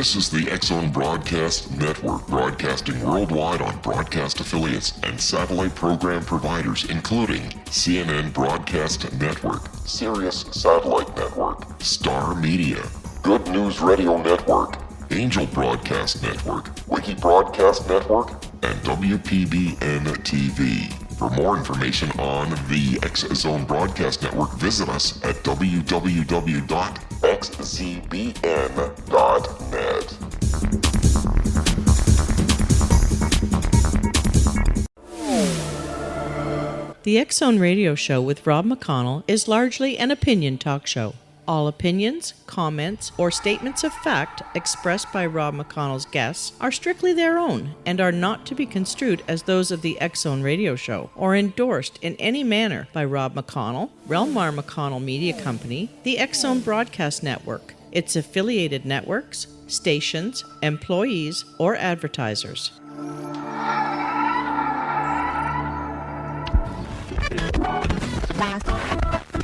This is the X-Zone Broadcast Network, broadcasting worldwide on broadcast affiliates and satellite program providers, including CNN Broadcast Network, Sirius Satellite Network, Star Media, Good News Radio Network, Angel Broadcast Network, Wiki Broadcast Network, and WPBN TV. For more information on the X-Zone Broadcast Network, visit us at www.xzbn.net. The X-Zone Radio Show with Rob McConnell is largely an opinion talk show. All opinions, comments, or statements of fact expressed by Rob McConnell's guests are strictly their own and are not to be construed as those of the X-Zone Radio Show or endorsed in any manner by Rob McConnell, L.E.M.U.R McConnell Media Company, the X-Zone Broadcast Network, its affiliated networks, stations, employees, or advertisers.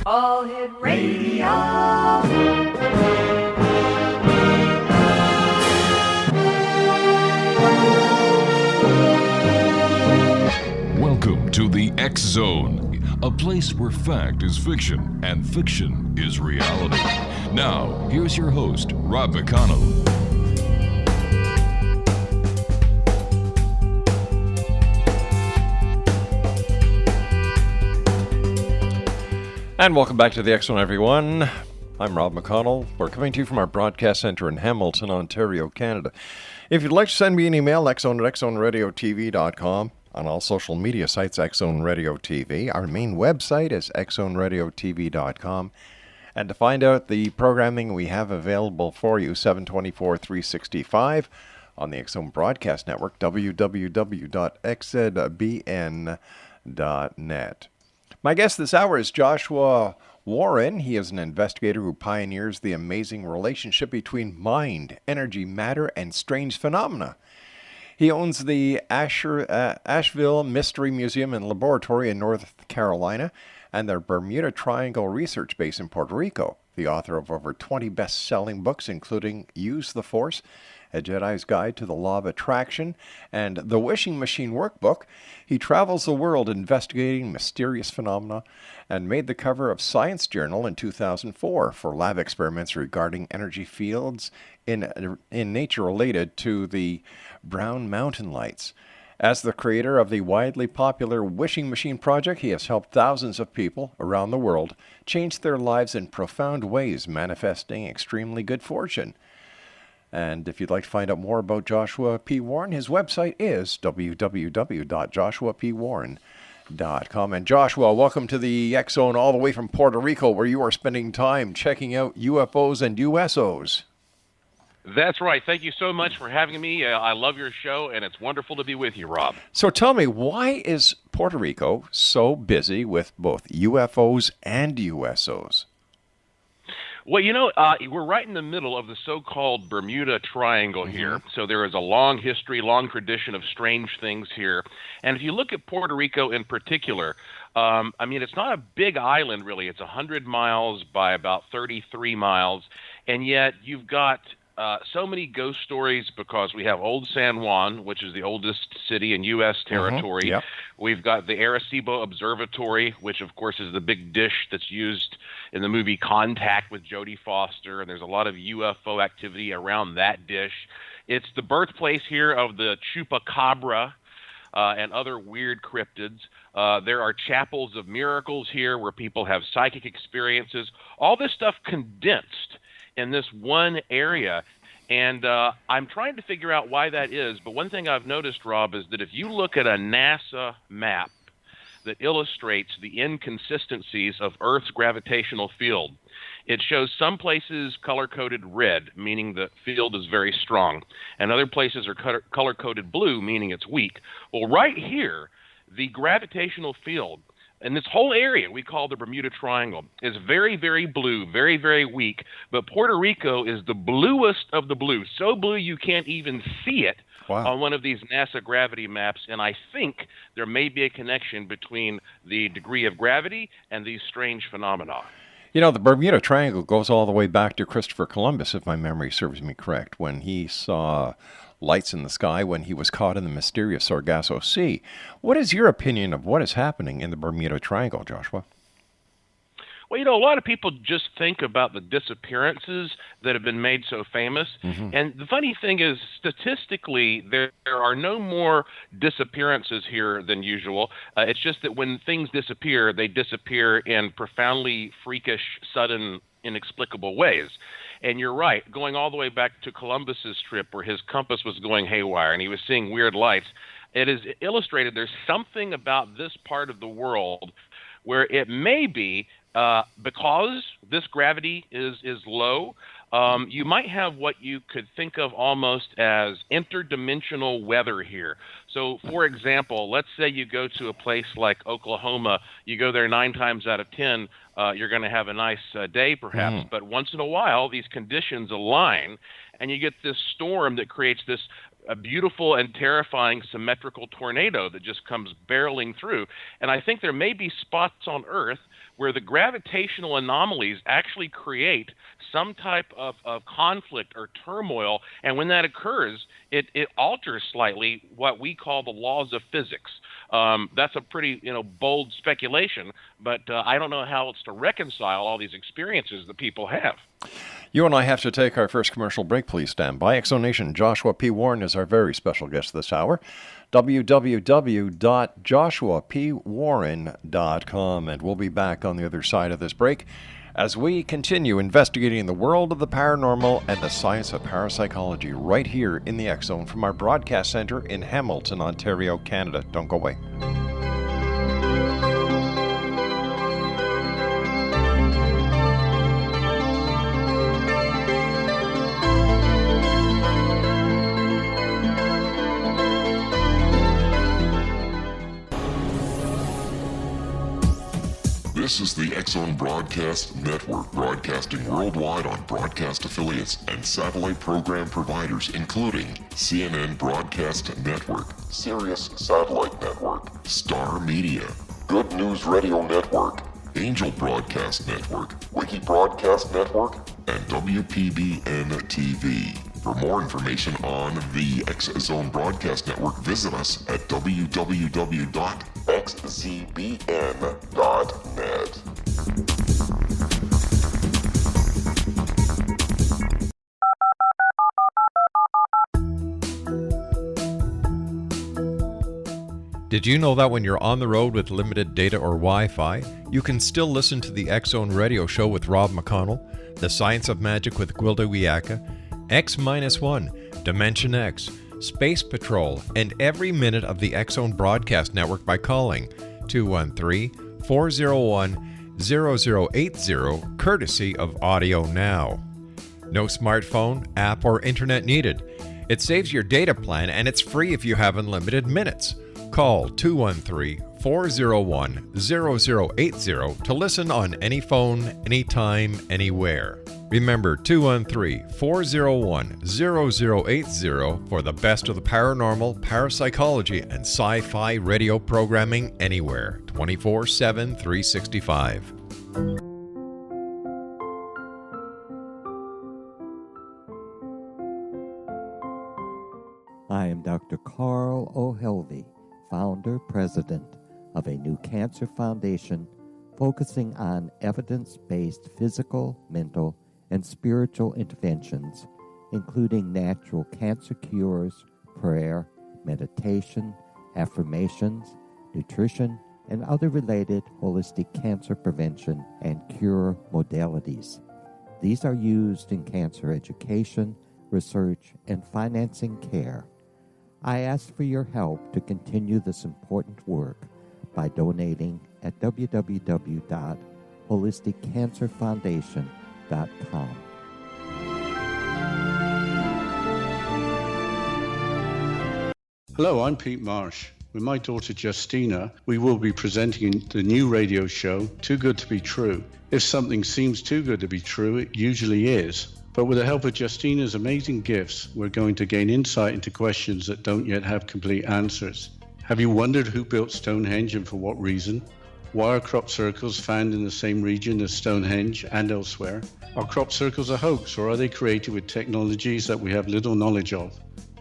All Hit Radio. Welcome to the X-Zone, a place where fact is fiction and fiction is reality. Now, here's your host, Rob McConnell. And welcome back to the X-Zone, everyone. I'm Rob McConnell. We're coming to you from our broadcast center in Hamilton, Ontario, Canada. If you'd like to send me an email, xzone@xzoneradiotv.com. On all social media sites, X-Zone Radio TV. Our main website is xzoneradiotv.com. And to find out the programming we have available for you, 7/24/365 on the X-Zone Broadcast Network, www.xzbn.net. My guest this hour is Joshua Warren. He is an investigator who pioneers the amazing relationship between mind, energy, matter, and strange phenomena. He owns the Asheville Mystery Museum and Laboratory in North Carolina and the Bermuda Triangle Research Base in Puerto Rico. The author of over 20 best-selling books, including Use the Force, A Jedi's Guide to the Law of Attraction, and The Wishing Machine Workbook. He travels the world investigating mysterious phenomena and made the cover of Science Journal in 2004 for lab experiments regarding energy fields in nature related to the Brown Mountain Lights. As the creator of the widely popular Wishing Machine Project, he has helped thousands of people around the world change their lives in profound ways, manifesting extremely good fortune. And if you'd like to find out more about Joshua P. Warren, his website is www.joshuapwarren.com. And Joshua, welcome to the X-Zone all the way from Puerto Rico, where you are spending time checking out UFOs and USOs. That's right. Thank you so much for having me. I love your show, and it's wonderful to be with you, Rob. So tell me, why is Puerto Rico so busy with both UFOs and USOs? Well, we're right in the middle of the so-called Bermuda Triangle here. So there is a long history, long tradition of strange things here. And if you look at Puerto Rico in particular, it's not a big island, really. It's 100 miles by about 33 miles. And yet you've got so many ghost stories because we have Old San Juan, which is the oldest city in U.S. territory. Yep. We've got the Arecibo Observatory, which, of course, is the big dish that's used in the movie Contact with Jodie Foster, and there's a lot of UFO activity around that dish. It's the birthplace here of the Chupacabra and other weird cryptids. There are chapels of miracles here where people have psychic experiences. All this stuff condensed in this one area. And I'm trying to figure out why that is. But one thing I've noticed, Rob, is that if you look at a NASA map that illustrates the inconsistencies of Earth's gravitational field, it shows some places color-coded red, meaning the field is very strong, and other places are color-coded blue, meaning it's weak. Well, right here, the gravitational field and this whole area we call the Bermuda Triangle is very, very blue, very, very weak. But Puerto Rico is the bluest of the blue. So blue you can't even see it on one of these NASA gravity maps. And I think there may be a connection between the degree of gravity and these strange phenomena. You know, the Bermuda Triangle goes all the way back to Christopher Columbus, if my memory serves me correct, when he saw lights in the sky when he was caught in the mysterious Sargasso Sea. What is your opinion of what is happening in the Bermuda Triangle, Joshua? Well, a lot of people just think about the disappearances that have been made so famous. Mm-hmm. And the funny thing is, statistically, there are no more disappearances here than usual. It's just that when things disappear, they disappear in profoundly freakish, sudden, inexplicable ways. And you're right, going all the way back to Columbus's trip where his compass was going haywire and he was seeing weird lights, it is illustrated there's something about this part of the world where it may be because this gravity is low, you might have what you could think of almost as interdimensional weather here. So, for example, let's say you go to a place like Oklahoma, you go there 9 times out of 10, you're going to have a nice day perhaps, but once in a while these conditions align and you get this storm that creates this a beautiful and terrifying symmetrical tornado that just comes barreling through. And I think there may be spots on Earth where the gravitational anomalies actually create some type of conflict or turmoil. And when that occurs, it alters slightly what we call the laws of physics. That's a pretty bold speculation, but I don't know how it's to reconcile all these experiences that people have. You and I have to take our first commercial break. Please stand by. Exonation Joshua P. Warren is our very special guest this hour. www.joshuapwarren.com. And we'll be back on the other side of this break as we continue investigating the world of the paranormal and the science of parapsychology right here in the X Zone from our broadcast center in Hamilton, Ontario, Canada. Don't go away. This is the X-Zone Broadcast Network, broadcasting worldwide on broadcast affiliates and satellite program providers, including CNN Broadcast Network, Sirius Satellite Network, Star Media, Good News Radio Network, Angel Broadcast Network, Wiki Broadcast Network, and WPBN TV. For more information on the X-Zone Broadcast Network, visit us at www.xzbn.net. Did you know that when you're on the road with limited data or Wi-Fi, you can still listen to the X-Zone Radio Show with Rob McConnell, The Science of Magic with Gwilda Wiyaka, X-1, Dimension X, Space Patrol, and every minute of the X-Zone Broadcast Network by calling 213-401-0080, courtesy of Audio Now. No smartphone, app, or internet needed. It saves your data plan and it's free if you have unlimited minutes. Call 213-401-0080 to listen on any phone, anytime, anywhere. Remember 213-401-0080 for the best of the paranormal, parapsychology, and sci-fi radio programming anywhere, 24/7, 365. I am Dr. Carl O'Helvey, founder, president of a new cancer foundation focusing on evidence-based physical, mental, and spiritual interventions, including natural cancer cures, prayer, meditation, affirmations, nutrition, and other related holistic cancer prevention and cure modalities. These are used in cancer education, research, and financing care. I ask for your help to continue this important work by donating at www.holisticcancerfoundation.com. Hello, I'm Pete Marsh. With my daughter Justina, we will be presenting the new radio show, Too Good to Be True. If something seems too good to be true, it usually is. But with the help of Justina's amazing gifts, we're going to gain insight into questions that don't yet have complete answers. Have you wondered who built Stonehenge and for what reason? Why are crop circles found in the same region as Stonehenge and elsewhere? Are crop circles a hoax, or are they created with technologies that we have little knowledge of?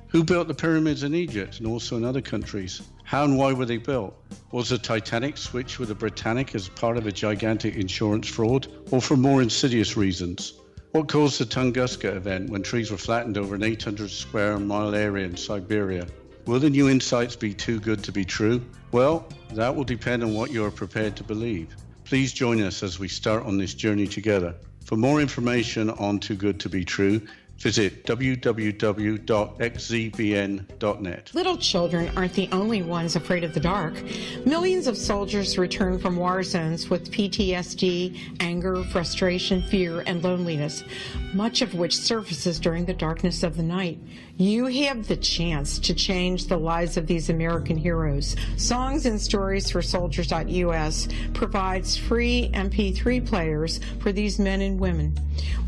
Who built the pyramids in Egypt and also in other countries? How and why were they built? Was the Titanic switched with the Britannic as part of a gigantic insurance fraud, or for more insidious reasons? What caused the Tunguska event when trees were flattened over an 800 square mile area in Siberia? Will the new insights be too good to be true? Well, that will depend on what you are prepared to believe. Please join us as we start on this journey together. For more information on Too Good to Be True, visit www.xzbn.net. Little children aren't the only ones afraid of the dark. Millions of soldiers return from war zones with PTSD, anger, frustration, fear, and loneliness, much of which surfaces during the darkness of the night. You have the chance to change the lives of these American heroes. Songs and Stories for Soldiers.us provides free MP3 players for these men and women.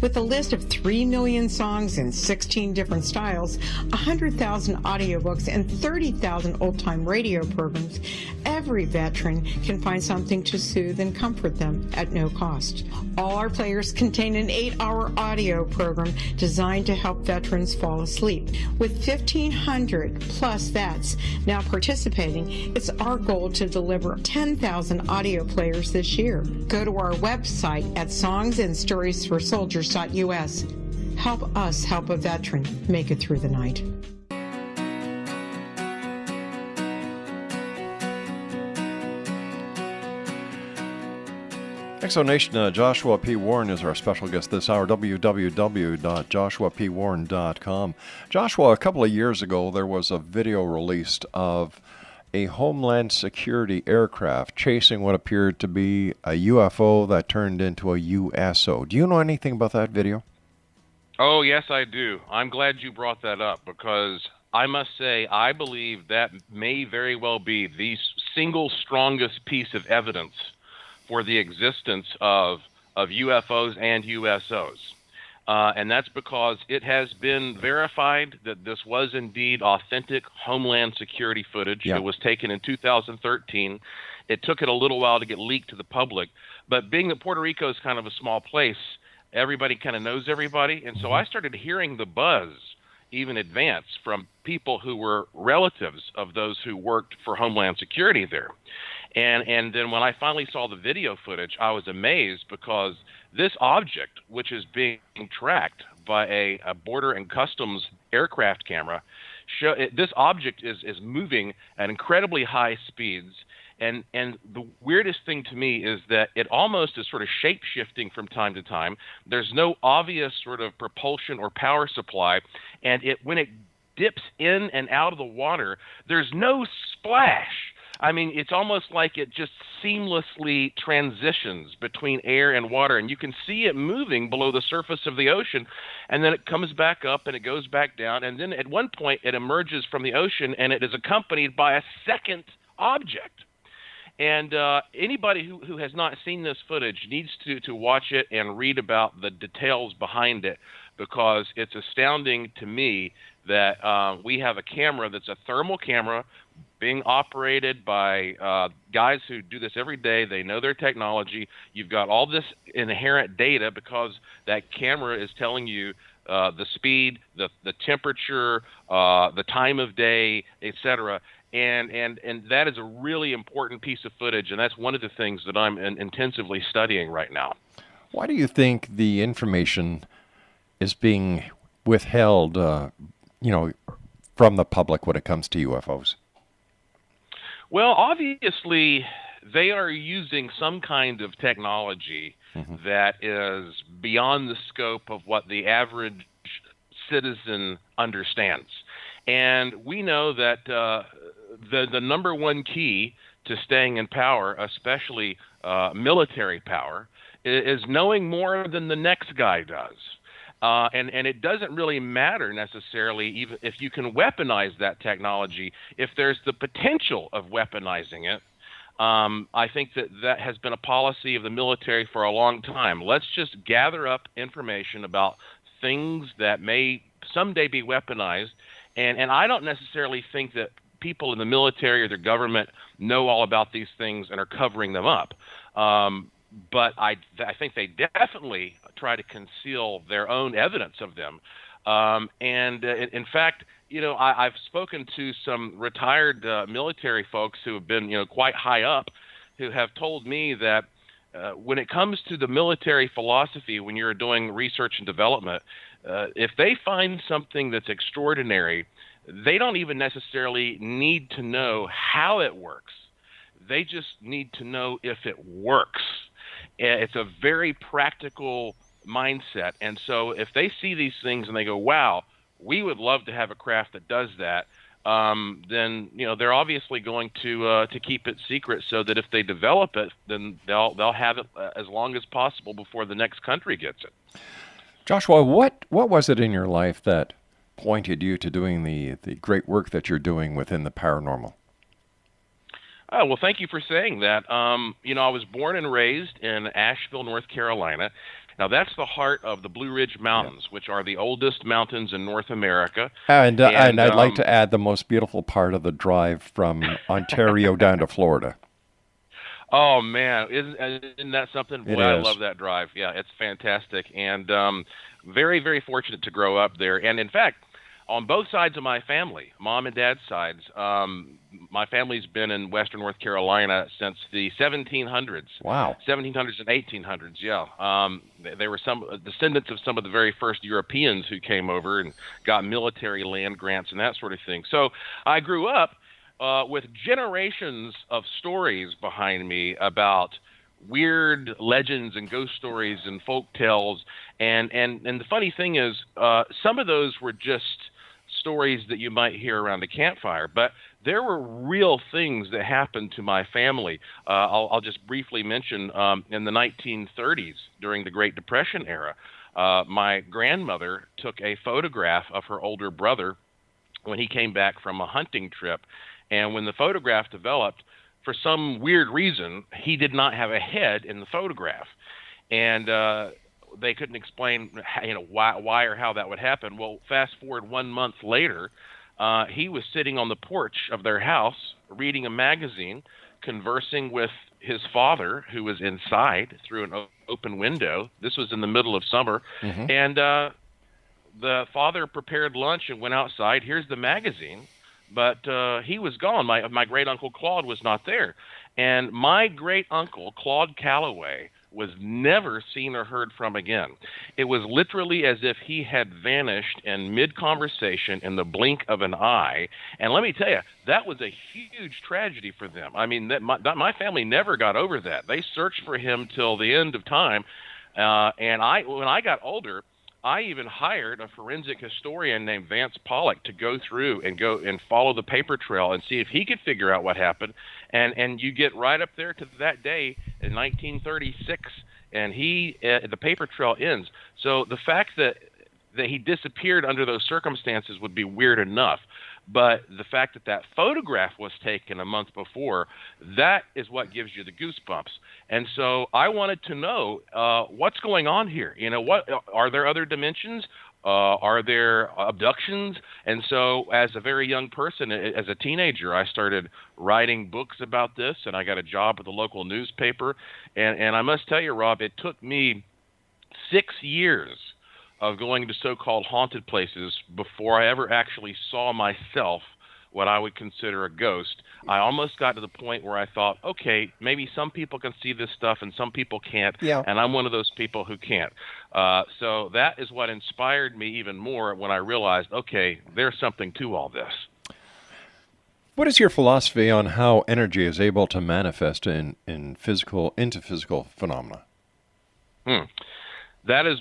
With a list of 3 million songs in 16 different styles, 100,000 audiobooks, and 30,000 old-time radio programs, every veteran can find something to soothe and comfort them at no cost. All our players contain an 8-hour audio program designed to help veterans fall asleep. With 1,500 plus vets now participating, it's our goal to deliver 10,000 audio players this year. Go to our website at songsandstoriesforsoldiers.us. Help us help a veteran make it through the night. Exonation, Joshua P. Warren is our special guest this hour, www.joshuapwarren.com. Joshua, a couple of years ago, there was a video released of a Homeland Security aircraft chasing what appeared to be a UFO that turned into a USO. Do you know anything about that video? Oh, yes, I do. I'm glad you brought that up because I must say I believe that may very well be the single strongest piece of evidence for the existence of UFOs and USOs. And that's because it has been verified that this was indeed authentic Homeland Security footage. Yeah. It was taken in 2013. It took it a little while to get leaked to the public. But being that Puerto Rico is kind of a small place, everybody kind of knows everybody. And so I started hearing the buzz even advance from people who were relatives of those who worked for Homeland Security there. And then when I finally saw the video footage, I was amazed because this object, which is being tracked by a Border and Customs aircraft camera, this object is moving at incredibly high speeds. And the weirdest thing to me is that it almost is sort of shape-shifting from time to time. There's no obvious sort of propulsion or power supply. And when it dips in and out of the water, there's no splash. I mean, it's almost like it just seamlessly transitions between air and water, and you can see it moving below the surface of the ocean, and then it comes back up and it goes back down, and then at one point it emerges from the ocean, and it is accompanied by a second object. And anybody who has not seen this footage needs to watch it and read about the details behind it, because it's astounding to me that we have a camera that's a thermal camera being operated by guys who do this every day. They know their technology. You've got all this inherent data because that camera is telling you the speed, the temperature, the time of day, etc. And that is a really important piece of footage, and that's one of the things that I'm intensively studying right now. Why do you think the information is being withheld, from the public when it comes to UFOs? Well, obviously, they are using some kind of technology that is beyond the scope of what the average citizen understands. And we know that the number one key to staying in power, especially military power, is knowing more than the next guy does. And it doesn't really matter necessarily even if you can weaponize that technology, if there's the potential of weaponizing it. I think that has been a policy of the military for a long time. Let's just gather up information about things that may someday be weaponized. And I don't necessarily think that people in the military or the government know all about these things and are covering them up. But I think they definitely try to conceal their own evidence of them. In fact, I've spoken to some retired military folks who have been, quite high up, who have told me that when it comes to the military philosophy, when you're doing research and development, if they find something that's extraordinary, they don't even necessarily need to know how it works. They just need to know if it works. It's a very practical mindset. And so if they see these things and they go, wow, we would love to have a craft that does that, then they're obviously going to keep it secret, so that if they develop it, then they'll have it as long as possible before the next country gets it. Joshua, what was it in your life that pointed you to doing the great work that you're doing within the paranormal? Oh, well, thank you for saying that. I was born and raised in Asheville, North Carolina. Now, that's the heart of the Blue Ridge Mountains, which are the oldest mountains in North America. And I'd like to add the most beautiful part of the drive from Ontario down to Florida. Oh, man. Isn't that something? Boy, I love that drive. Yeah, it's fantastic. And very, very fortunate to grow up there. And, in fact, on both sides of my family, mom and dad's sides, my family's been in Western North Carolina since the 1700s. Wow. 1700s and 1800s, yeah. They were some descendants of some of the very first Europeans who came over and got military land grants and that sort of thing. So I grew up with generations of stories behind me about weird legends and ghost stories and folk tales. And the funny thing is, some of those were just stories that you might hear around a campfire, but there were real things that happened to my family. I'll just briefly mention in the 1930s, during the Great Depression era, my grandmother took a photograph of her older brother when he came back from a hunting trip. And when the photograph developed, for some weird reason, he did not have a head in the photograph. And they couldn't explain, why or how that would happen. Well, fast forward 1 month later, he was sitting on the porch of their house, reading a magazine, conversing with his father, who was inside through an open window. This was in the middle of summer. Mm-hmm. And the father prepared lunch and went outside. Here's the magazine. But he was gone. My great-uncle Claude was not there. And my great-uncle, Claude Calloway, was never seen or heard from again. It was literally as if he had vanished in mid-conversation in the blink of an eye. And let me tell you, that was a huge tragedy for them. I mean, my family never got over that. They searched for him till the end of time. And when I got older, I even hired a forensic historian named Vance Pollock to go through and follow the paper trail and see if he could figure out what happened. And you get right up there to that day in 1936, and the paper trail ends. So the fact that he disappeared under those circumstances would be weird enough. But the fact that photograph was taken a month before, that is what gives you the goosebumps. And so I wanted to know what's going on here. What are there other dimensions? Are there abductions? And so as a very young person, as a teenager, I started writing books about this, and I got a job at the local newspaper. And I must tell you, Rob, it took me 6 years of going to so-called haunted places before I ever actually saw myself what I would consider a ghost. I almost got to the point where I thought, okay, maybe some people can see this stuff and some people can't, and I'm one of those people who can't. So that is what inspired me even more when I realized, okay, there's something to all this. What is your philosophy on how energy is able to manifest into physical phenomena? That is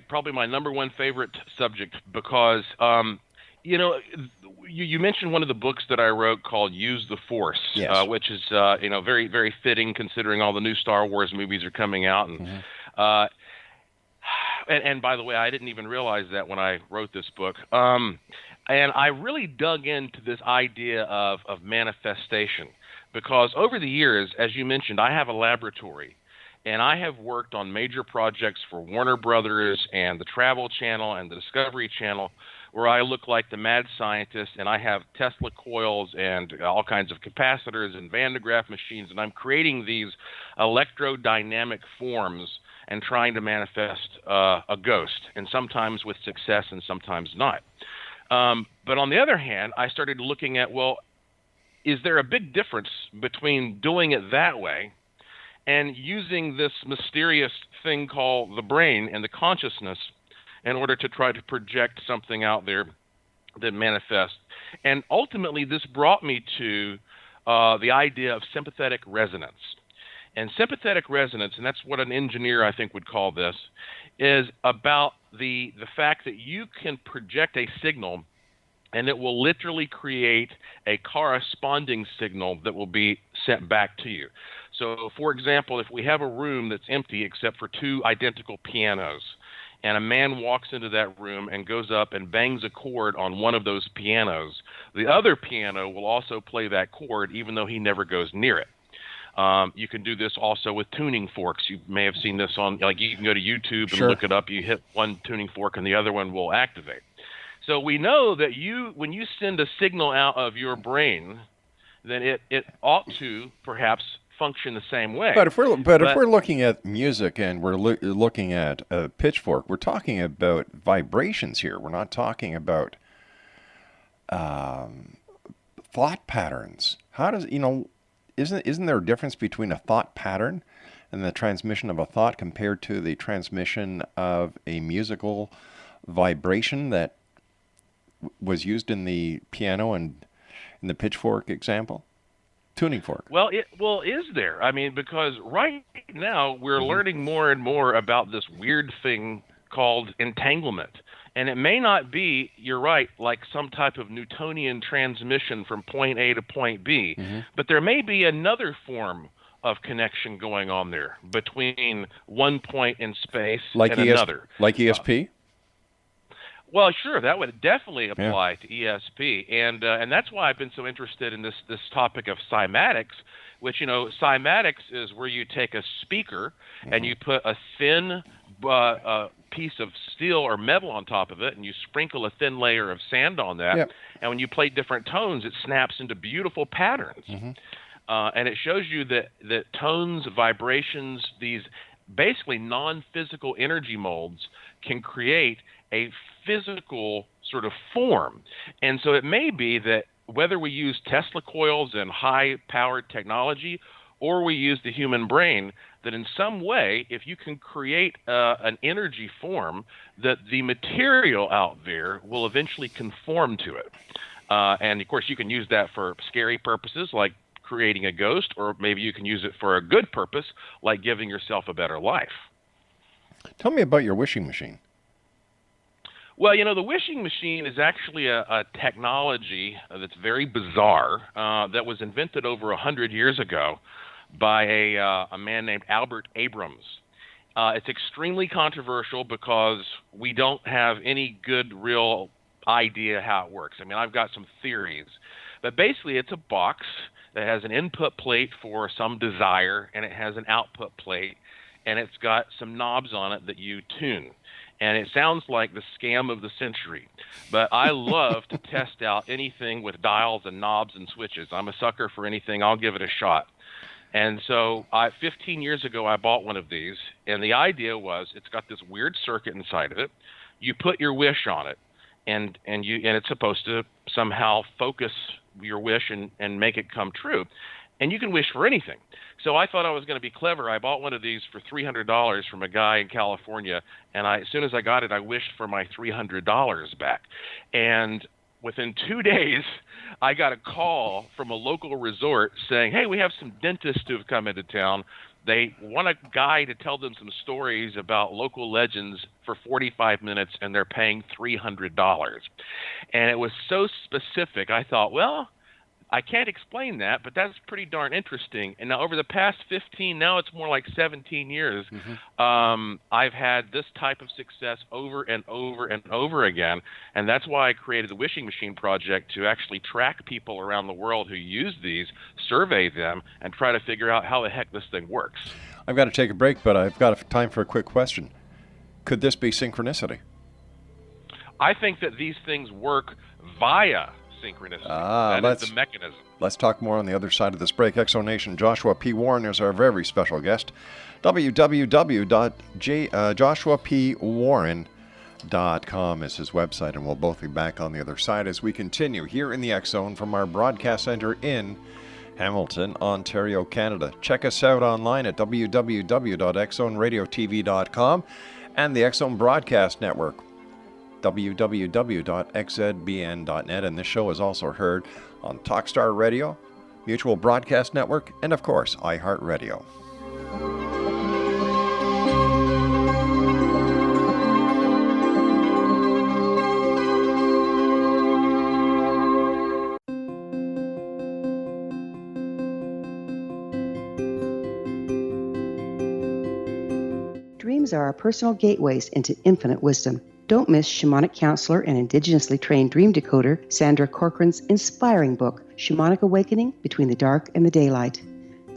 probably my number one favorite subject because, you mentioned one of the books that I wrote called Use the Force, yes. Which is, very, very fitting considering all the new Star Wars movies are coming out. And, and by the way, I didn't even realize that when I wrote this book. And I really dug into this idea of manifestation because over the years, as you mentioned, I have a laboratory. And I have worked on major projects for Warner Brothers and the Travel Channel and the Discovery Channel, where I look like the mad scientist, and I have Tesla coils and all kinds of capacitors and Van de Graaff machines, and I'm creating these electrodynamic forms and trying to manifest a ghost, and sometimes with success and sometimes not. But on the other hand, I started looking at, well, is there a big difference between doing it that way and using this mysterious thing called the brain and the consciousness in order to try to project something out there that manifests? And ultimately, this brought me to the idea of sympathetic resonance. And sympathetic resonance, and that's what an engineer, I think, would call this, is about the fact that you can project a signal and it will literally create a corresponding signal that will be sent back to you. So, for example, if we have a room that's empty except for two identical pianos, and a man walks into that room and goes up and bangs a chord on one of those pianos, the other piano will also play that chord even though he never goes near it. You can do this also with tuning forks. You may have seen this on, like, you can go to YouTube and look it up. You hit one tuning fork and the other one will activate. So we know that when you send a signal out of your brain, then it ought to perhaps function the same way. But if we're looking at music and we're looking at a pitchfork, we're talking about vibrations here. We're not talking about thought patterns. How does, isn't there a difference between a thought pattern and the transmission of a thought compared to the transmission of a musical vibration that was used in the piano and in the pitchfork example? Tuning fork. Well, is there? I mean, because right now we're learning more and more about this weird thing called entanglement. And it may not be, you're right, like some type of Newtonian transmission from point A to point B, but there may be another form of connection going on there between one point in space and another. Like ESP? Well, sure, that would definitely apply to ESP, and that's why I've been so interested in this topic of cymatics, which, cymatics is where you take a speaker and you put a thin piece of steel or metal on top of it, and you sprinkle a thin layer of sand on that, and when you play different tones, it snaps into beautiful patterns. And it shows you that tones, vibrations, these basically non-physical energy molds can create a physical sort of form. And so it may be that whether we use Tesla coils and high-powered technology or we use the human brain, that in some way, if you can create an energy form, that the material out there will eventually conform to it. And, of course, you can use that for scary purposes like creating a ghost, or maybe you can use it for a good purpose like giving yourself a better life. Tell me about your wishing machine. Well, the wishing machine is actually a technology that's very bizarre that was invented over 100 years ago by a man named Albert Abrams. It's extremely controversial because we don't have any good, real idea how it works. I mean, I've got some theories. But basically, it's a box that has an input plate for some desire, and it has an output plate, and it's got some knobs on it that you tune. And it sounds like the scam of the century. But I love to test out anything with dials and knobs and switches. I'm a sucker for anything. I'll give it a shot. And so 15 years ago, I bought one of these. And the idea was it's got this weird circuit inside of it. You put your wish on it. And it's supposed to somehow focus your wish and make it come true. And you can wish for anything. So I thought I was going to be clever. I bought one of these for $300 from a guy in California, and as soon as I got it, I wished for my $300 back. And within 2 days, I got a call from a local resort saying, hey, we have some dentists who have come into town. They want a guy to tell them some stories about local legends for 45 minutes, and they're paying $300. And it was so specific, I thought, well, I can't explain that, but that's pretty darn interesting. And now over the past 15, now it's more like 17 years, I've had this type of success over and over and over again. And that's why I created the Wishing Machine Project, to actually track people around the world who use these, survey them, and try to figure out how the heck this thing works. I've got to take a break, but I've got time for a quick question. Could this be synchronicity? I think that these things work via synchronicity. That is the mechanism. Let's talk more on the other side of this break. Exonation Joshua P. Warren is our very special guest. www.joshuapwarren.com is his website, and we'll both be back on the other side as we continue here in the X Zone from our broadcast center in Hamilton, Ontario, Canada. Check us out online at www.xzoneradiotv.com and the X Zone Broadcast Network, www.xzbn.net. And this show is also heard on Talkstar Radio, Mutual Broadcast Network, and of course, iHeartRadio. Dreams are our personal gateways into infinite wisdom. Don't miss shamanic counselor and indigenously trained dream decoder Sandra Corcoran's inspiring book, Shamanic Awakening Between the Dark and the Daylight.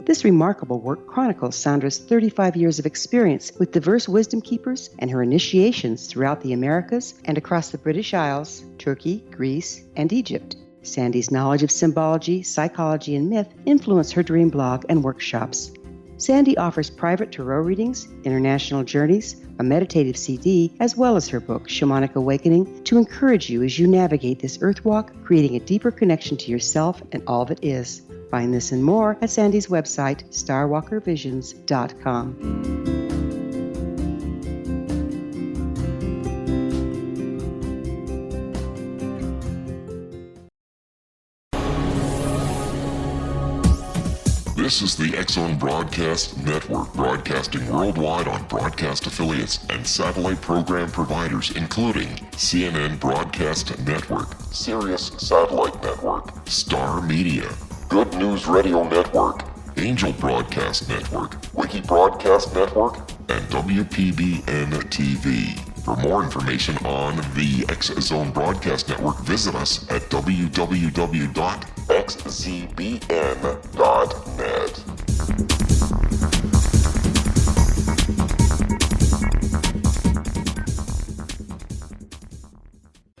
This remarkable work chronicles Sandra's 35 years of experience with diverse wisdom keepers and her initiations throughout the Americas and across the British Isles, Turkey, Greece, and Egypt. Sandy's knowledge of symbology, psychology, and myth influence her dream blog and workshops. Sandy offers private tarot readings, international journeys, a meditative CD, as well as her book, Shamanic Awakening, to encourage you as you navigate this earth walk, creating a deeper connection to yourself and all that is. Find this and more at Sandy's website, starwalkervisions.com. This is the X Zone Broadcast Network, broadcasting worldwide on broadcast affiliates and satellite program providers, including CNN Broadcast Network, Sirius Satellite Network, Star Media, Good News Radio Network, Angel Broadcast Network, Wiki Broadcast Network, and WPBN TV. For more information on the X Zone Broadcast Network, visit us at www.xzbn.net.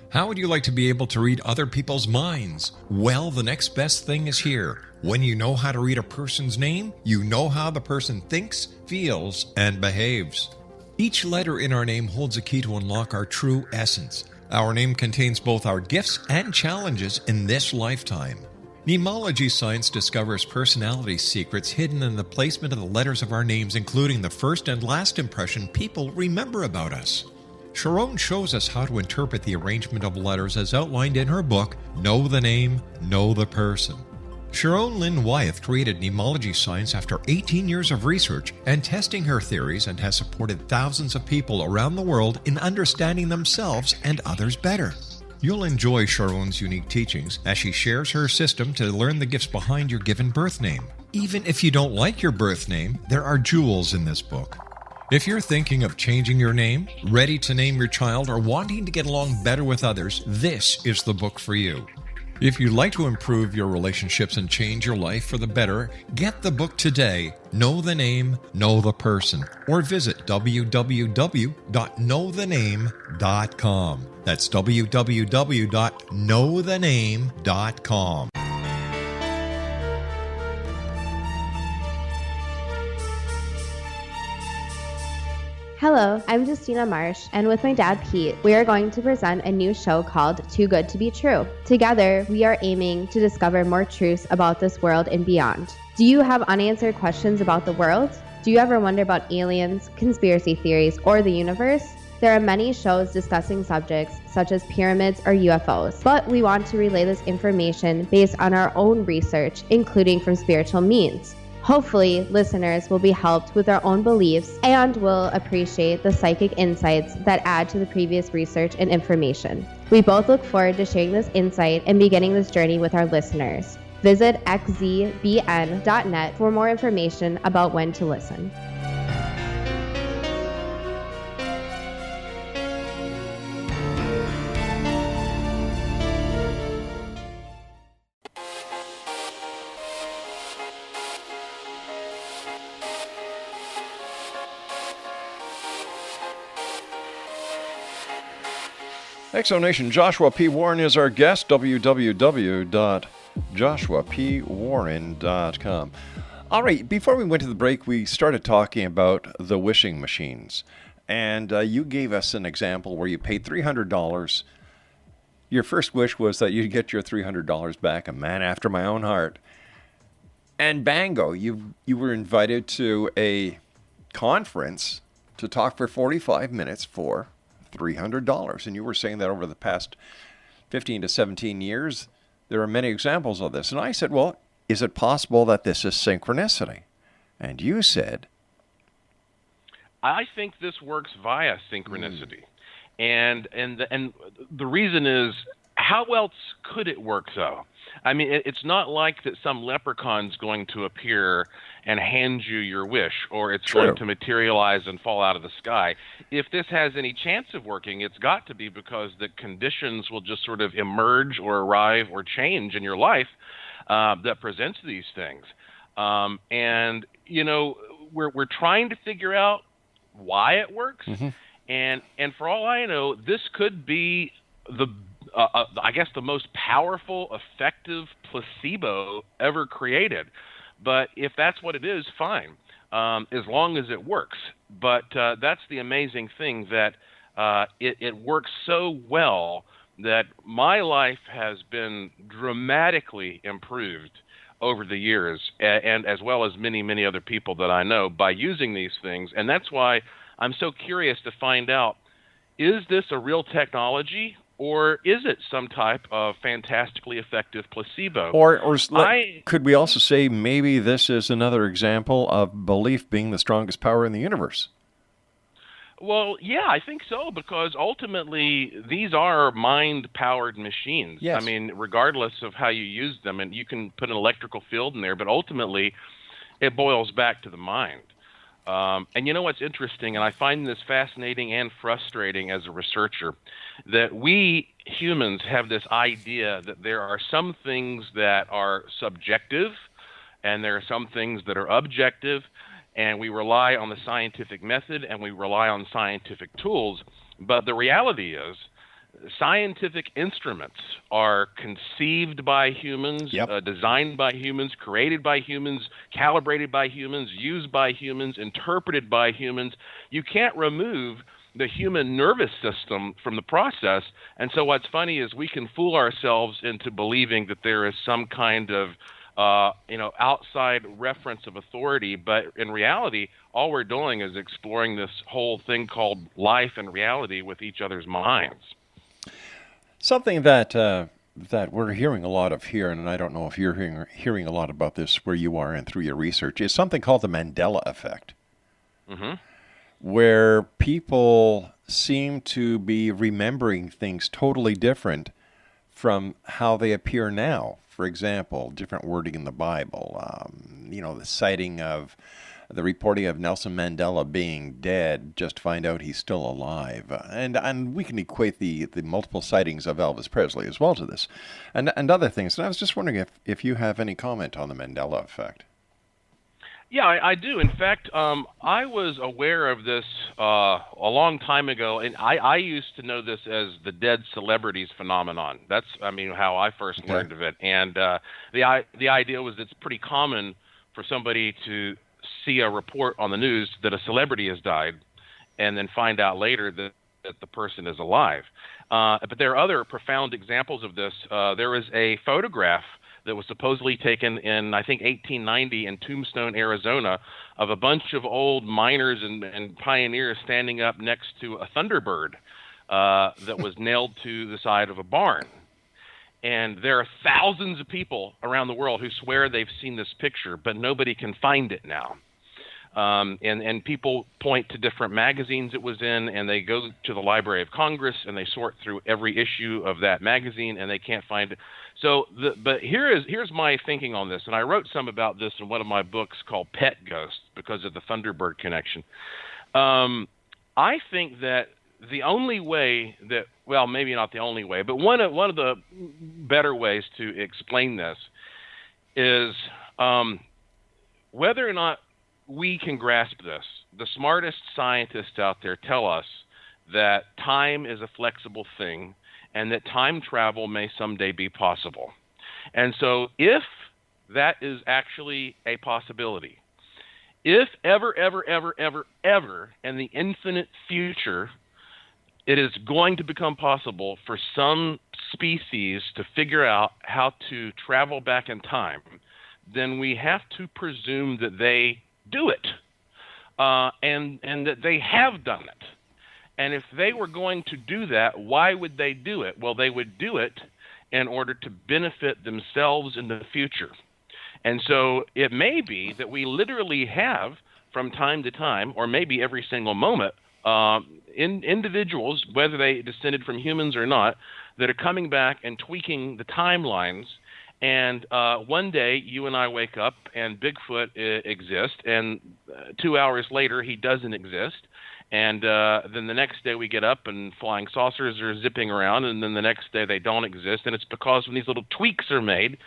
How would you like to be able to read other people's minds? Well, the next best thing is here. When you know how to read a person's name, you know how the person thinks, feels, and behaves. Each letter in our name holds a key to unlock our true essence. Our name contains both our gifts and challenges in this lifetime. Mnemology science discovers personality secrets hidden in the placement of the letters of our names, including the first and last impression people remember about us. Sharon shows us how to interpret the arrangement of letters as outlined in her book, Know the Name, Know the Person. Sharon Lynn Wyeth created mnemology science after 18 years of research and testing her theories, and has supported thousands of people around the world in understanding themselves and others better. You'll enjoy Sharon's unique teachings as she shares her system to learn the gifts behind your given birth name. Even if you don't like your birth name, there are jewels in this book. If you're thinking of changing your name, ready to name your child, or wanting to get along better with others, this is the book for you. If you'd like to improve your relationships and change your life for the better, get the book today, Know the Name, Know the Person, or visit www.knowthename.com. That's www.knowthename.com. Hello, I'm Justina Marsh, and with my dad Pete, we are going to present a new show called Too Good to Be True. Together, we are aiming to discover more truths about this world and beyond. Do you have unanswered questions about the world? Do you ever wonder about aliens, conspiracy theories, or the universe? There are many shows discussing subjects such as pyramids or UFOs, but we want to relay this information based on our own research, including from spiritual means. Hopefully, listeners will be helped with their own beliefs and will appreciate the psychic insights that add to the previous research and information. We both look forward to sharing this insight and beginning this journey with our listeners. Visit xzbn.net for more information about when to listen. Exonation, Joshua P. Warren is our guest, www.joshuapwarren.com. All right, before we went to the break, we started talking about the wishing machines. And you gave us an example where you paid $300. Your first wish was that you'd get your $300 back, a man after my own heart. And bango, you were invited to a conference to talk for 45 minutes for $300. And you were saying that over the past 15 to 17 years, there are many examples of this. And I said, well, is it possible that this is synchronicity? And you said, I think this works via synchronicity. And the reason is, how else could it work so? I mean, it's not like that some leprechaun's going to appear and hand you your wish, or it's going to materialize and fall out of the sky. If this has any chance of working, it's got to be because the conditions will just sort of emerge or arrive or change in your life that presents these things. And, you know, we're trying to figure out why it works. And for all I know, this could be I guess the most powerful, effective placebo ever created. But if that's what it is, fine, as long as it works. But that's the amazing thing, that it works so well that my life has been dramatically improved over the years, and as well as many, many other people that I know, by using these things. And that's why I'm so curious to find out, is this a real technology, or is it some type of fantastically effective placebo? Or could we also say maybe this is another example of belief being the strongest power in the universe? Well, yeah, I think so, because ultimately these are mind-powered machines. Yes. I mean, regardless of how you use them, and you can put an electrical field in there, but ultimately it boils back to the mind. And you know what's interesting, and I find this fascinating and frustrating as a researcher, that we humans have this idea that there are some things that are subjective and there are some things that are objective, and we rely on the scientific method and we rely on scientific tools. But the reality is, scientific instruments are conceived by humans, designed by humans, created by humans, calibrated by humans, used by humans, interpreted by humans. You can't remove the human nervous system from the process. And so what's funny is we can fool ourselves into believing that there is some kind of outside reference of authority, but in reality, all we're doing is exploring this whole thing called life and reality with each other's minds. Something that we're hearing a lot of here, and I don't know if you're hearing a lot about this where you are and through your research, is something called the Mandela effect, where people seem to be remembering things totally different from how they appear now. For example, different wording in the Bible, the citing of the reporting of Nelson Mandela being dead, just to find out he's still alive. And we can equate the multiple sightings of Elvis Presley as well to this, and other things. And I was just wondering if you have any comment on the Mandela effect. Yeah, I do. In fact, I was aware of this a long time ago, and I used to know this as the dead celebrities phenomenon. That's, how I first learned of it. And the idea was it's pretty common for somebody to see a report on the news that a celebrity has died, and then find out later that the person is alive. But there are other profound examples of this. There was a photograph that was supposedly taken in, I think, 1890 in Tombstone, Arizona, of a bunch of old miners and pioneers standing up next to a Thunderbird that was nailed to the side of a barn. And there are thousands of people around the world who swear they've seen this picture, but nobody can find it now. And people point to different magazines it was in, and they go to the Library of Congress and they sort through every issue of that magazine, and they can't find it. So, but here's my thinking on this, and I wrote some about this in one of my books called Pet Ghosts because of the Thunderbird connection. I think that the only way that, well, maybe not the only way, but one of the better ways to explain this is whether or not we can grasp this. The smartest scientists out there tell us that time is a flexible thing and that time travel may someday be possible. And so if that is actually a possibility, if ever in the infinite future it is going to become possible for some species to figure out how to travel back in time, then we have to presume that they do it, and that they have done it. And if they were going to do that, why would they do it? Well, they would do it in order to benefit themselves in the future. And so it may be that we literally have, from time to time, or maybe every single moment, individuals, whether they descended from humans or not, that are coming back and tweaking the timelines. And one day you and I wake up and Bigfoot exists, and 2 hours later he doesn't exist. And then the next day we get up and flying saucers are zipping around, and then the next day they don't exist. And it's because when these little tweaks are made,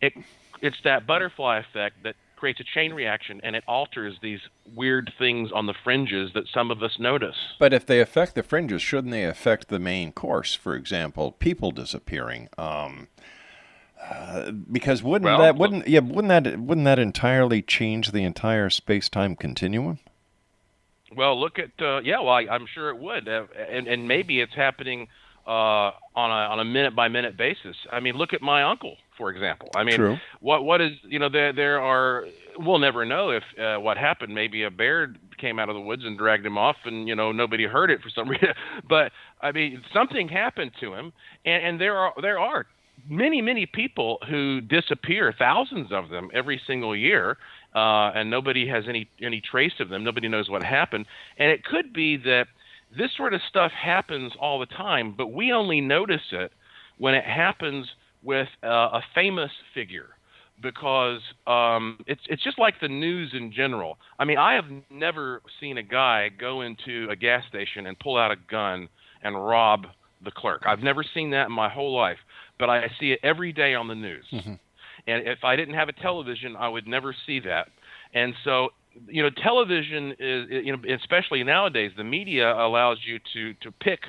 it's that butterfly effect that creates a chain reaction, and it alters these weird things on the fringes that some of us notice. But if they affect the fringes, shouldn't they affect the main course? For example, people disappearing. Because wouldn't that entirely change the entire space-time continuum? Well, look at I'm sure it would, and maybe it's happening on a minute-by-minute basis. I mean, look at my uncle, for example. I mean, True. What is, there are, we'll never know if what happened. Maybe a bear came out of the woods and dragged him off, and nobody heard it for some reason. But I mean, something happened to him, and there are many people who disappear, thousands of them every single year, and nobody has any trace of them. Nobody knows what happened, and it could be that this sort of stuff happens all the time, but we only notice it when it happens with a famous figure, because it's just like the news in general. I mean, I have never seen a guy go into a gas station and pull out a gun and rob the clerk. I've never seen that in my whole life, but I see it every day on the news. Mm-hmm. And if I didn't have a television, I would never see that. And so, television is, especially nowadays, the media allows you to pick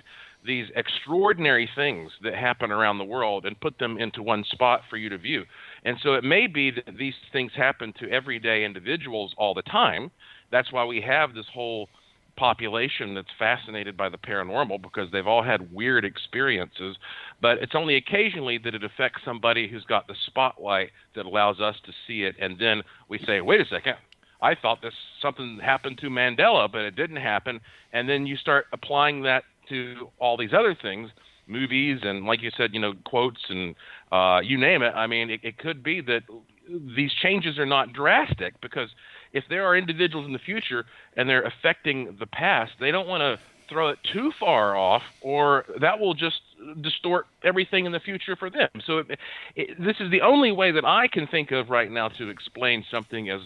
these extraordinary things that happen around the world and put them into one spot for you to view. And so it may be that these things happen to everyday individuals all the time. That's why we have this whole population that's fascinated by the paranormal, because they've all had weird experiences. But it's only occasionally that it affects somebody who's got the spotlight that allows us to see it. And then we say, wait a second, I thought something happened to Mandela, but it didn't happen. And then you start applying that to all these other things, movies, and like you said, quotes, and you name it. I mean, it could be that these changes are not drastic, because if there are individuals in the future and they're affecting the past, they don't want to throw it too far off, or that will just distort everything in the future for them. So this is the only way that I can think of right now to explain something as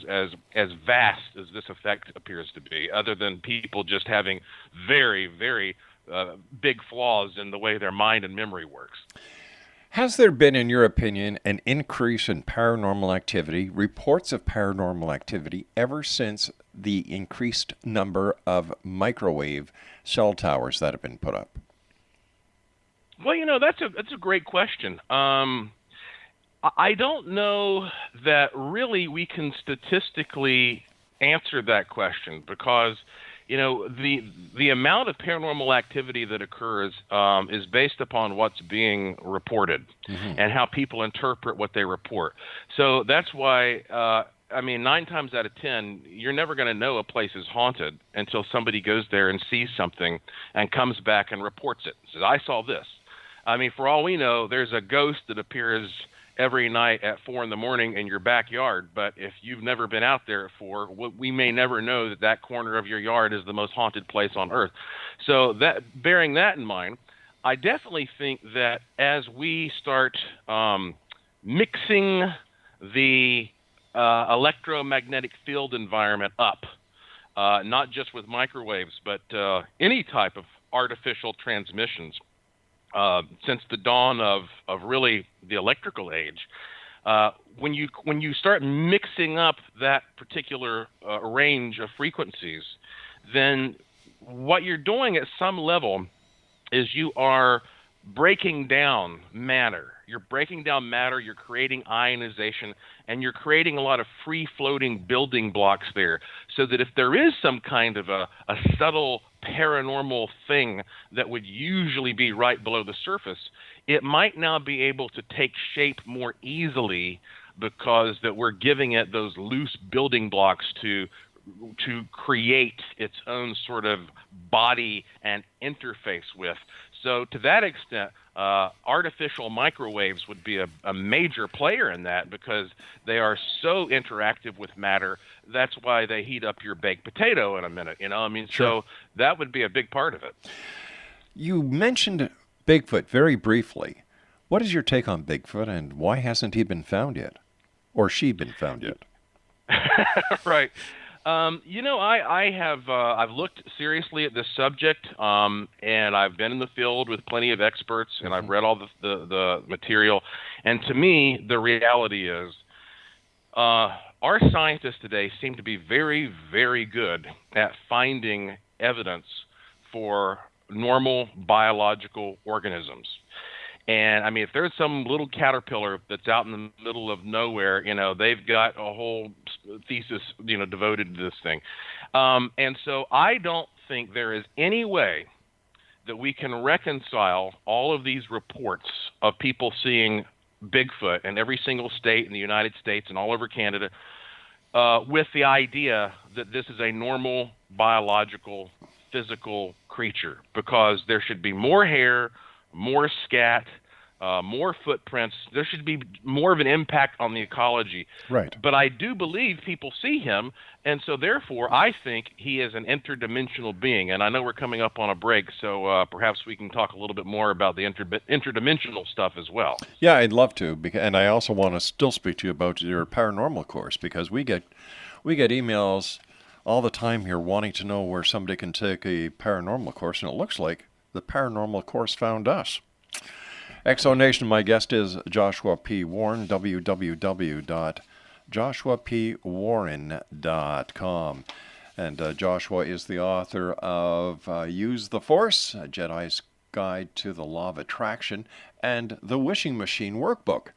vast as this effect appears to be, other than people just having very, very big flaws in the way their mind and memory works. Has there been, in your opinion, an increase in paranormal activity, reports of paranormal activity, ever since the increased number of microwave cell towers that have been put up? Well, that's a great question. I don't know that really we can statistically answer that question, because the amount of paranormal activity that occurs is based upon what's being reported, mm-hmm. and how people interpret what they report. So that's why, 9 times out of 10, you're never going to know a place is haunted until somebody goes there and sees something and comes back and reports it. Says, I saw this. I mean, for all we know, there's a ghost that appears every night at 4 a.m. in your backyard. But if you've never been out there at 4, we may never know that corner of your yard is the most haunted place on earth. So bearing that in mind, I definitely think that as we start mixing the electromagnetic field environment up, not just with microwaves, but any type of artificial transmissions, since the dawn of really the electrical age, when you start mixing up that particular range of frequencies, then what you're doing at some level is you are breaking down matter. You're breaking down matter, you're creating ionization, and you're creating a lot of free-floating building blocks there, so that if there is some kind of a subtle paranormal thing that would usually be right below the surface, it might now be able to take shape more easily because that we're giving it those loose building blocks to create its own sort of body and interface with. So to that extent, artificial microwaves would be a major player in that, because they are so interactive with matter. That's why they heat up your baked potato in a minute, Sure. So that would be a big part of it. You mentioned Bigfoot very briefly. What is your take on Bigfoot, and why hasn't he been found yet? Or she been found yet? Right. I've looked seriously at this subject, and I've been in the field with plenty of experts, and I've read all the material. And to me, the reality is, our scientists today seem to be very, very good at finding evidence for normal biological organisms. And I mean, if there's some little caterpillar that's out in the middle of nowhere, they've got a whole thesis, devoted to this thing. And so I don't think there is any way that we can reconcile all of these reports of people seeing Bigfoot in every single state in the United States and all over Canada with the idea that this is a normal biological, physical creature, because there should be more hair, more scat, more footprints. There should be more of an impact on the ecology. Right. But I do believe people see him, and so therefore I think he is an interdimensional being. And I know we're coming up on a break, so perhaps we can talk a little bit more about the interdimensional stuff as well. Yeah, I'd love to, and I also want to still speak to you about your paranormal course, because we get emails all the time here wanting to know where somebody can take a paranormal course, and it looks like the paranormal course found us. Exo Nation, my guest is Joshua P. Warren, www.joshuapwarren.com. And Joshua is the author of Use the Force, A Jedi's Guide to the Law of Attraction, and The Wishing Machine Workbook.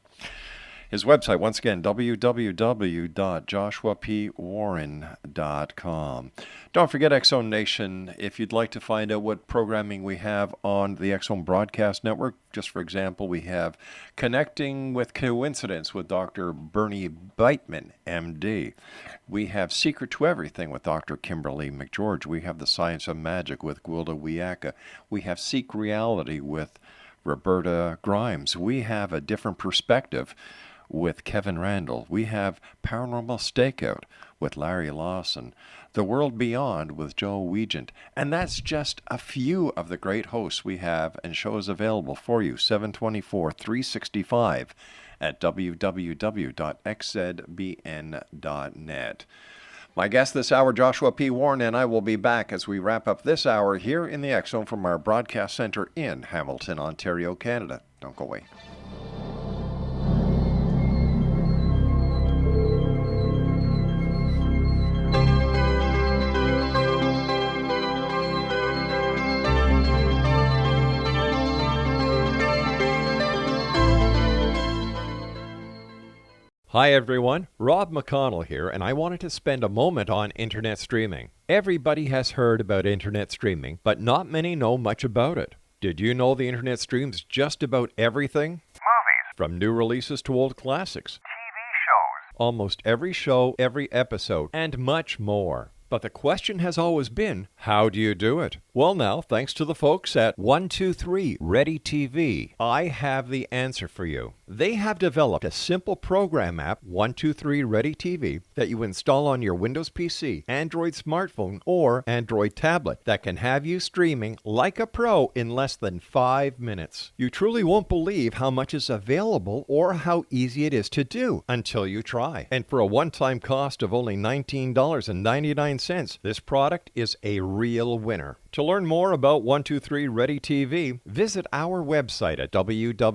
His website, once again, www.joshuapwarren.com. Don't forget, X Zone Nation, if you'd like to find out what programming we have on the X Zone Broadcast Network, just for example, we have Connecting with Coincidence with Dr. Bernie Beitman, MD. We have Secret to Everything with Dr. Kimberly McGeorge. We have The Science of Magic with Gwilda Wiyaka. We have Seek Reality with Roberta Grimes. We have A Different Perspective with Kevin Randall. We have Paranormal Stakeout with Larry Lawson. The World Beyond with Joe Wiegand. And that's just a few of the great hosts we have and shows available for you, 724, 365 at www.xzbn.net. My guest this hour, Joshua P. Warren, and I will be back as we wrap up this hour here in the X Zone from our broadcast center in Hamilton, Ontario, Canada. Don't go away. Hi everyone, Rob McConnell here, and I wanted to spend a moment on internet streaming. Everybody has heard about internet streaming, but not many know much about it. Did you know the internet streams just about everything? Movies. From new releases to old classics. TV shows. Almost every show, every episode, and much more. But the question has always been, how do you do it? Well now, thanks to the folks at 123 Ready TV, I have the answer for you. They have developed a simple program app, 123 Ready TV, that you install on your Windows PC, Android smartphone, or Android tablet that can have you streaming like a pro in less than 5 minutes. You truly won't believe how much is available or how easy it is to do until you try. And for a one-time cost of only $19.99, this product is a real winner. To learn more about 123 Ready TV, visit our website at www.xzbn.net.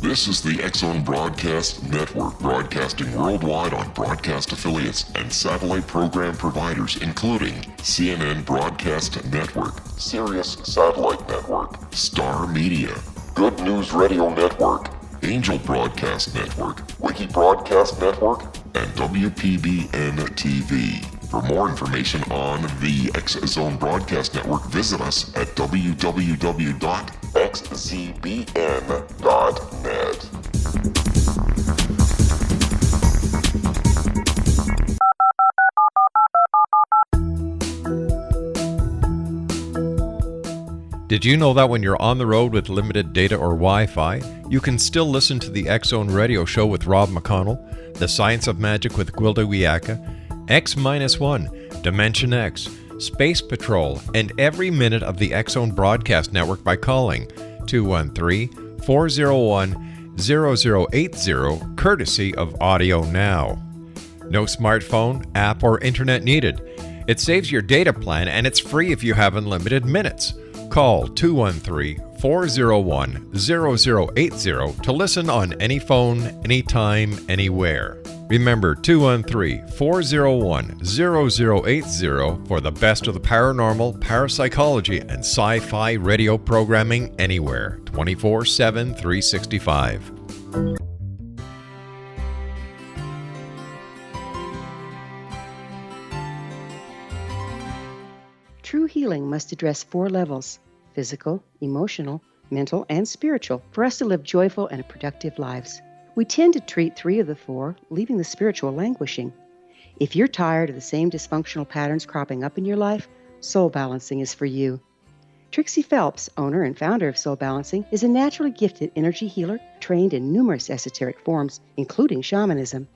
This is the X-Zone Broadcast Network, broadcasting worldwide on broadcast affiliates and satellite program providers, including CNN Broadcast Network, Sirius Satellite Network, Star Media, Good News Radio Network, Angel Broadcast Network, Wiki Broadcast Network, and WPBN TV. For more information on the X-Zone Broadcast Network, visit us at www.xzbn.net. Did you know that when you're on the road with limited data or Wi-Fi, you can still listen to the X-Zone Radio Show with Rob McConnell, The Science of Magic with Gwilda Wiyaka, X-1, Dimension X, Space Patrol, and every minute of the X-Zone Broadcast Network by calling 213-401-0080, courtesy of Audio Now. No smartphone, app, or internet needed. It saves your data plan and it's free if you have unlimited minutes. Call 213-401-0080 to listen on any phone, anytime, anywhere. Remember 213-401-0080 for the best of the paranormal, parapsychology, and sci-fi radio programming anywhere, 24/7, 365. True healing must address 4 levels: physical, emotional, mental, and spiritual, for us to live joyful and productive lives. We tend to treat 3 of the 4, leaving the spiritual languishing. If you're tired of the same dysfunctional patterns cropping up in your life, Soul Balancing is for you. Trixie Phelps, owner and founder of Soul Balancing, is a naturally gifted energy healer trained in numerous esoteric forms, including shamanism.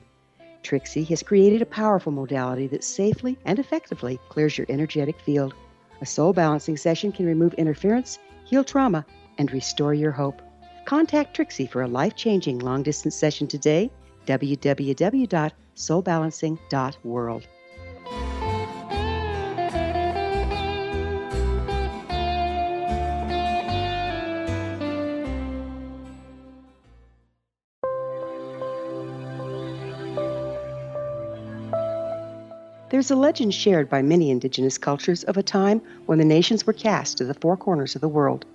Trixie has created a powerful modality that safely and effectively clears your energetic field. A Soul Balancing session can remove interference, heal trauma, and restore your hope. Contact Trixie for a life-changing long-distance session today, www.soulbalancing.world. There's a legend shared by many indigenous cultures of a time when the nations were cast to the 4 corners of the world.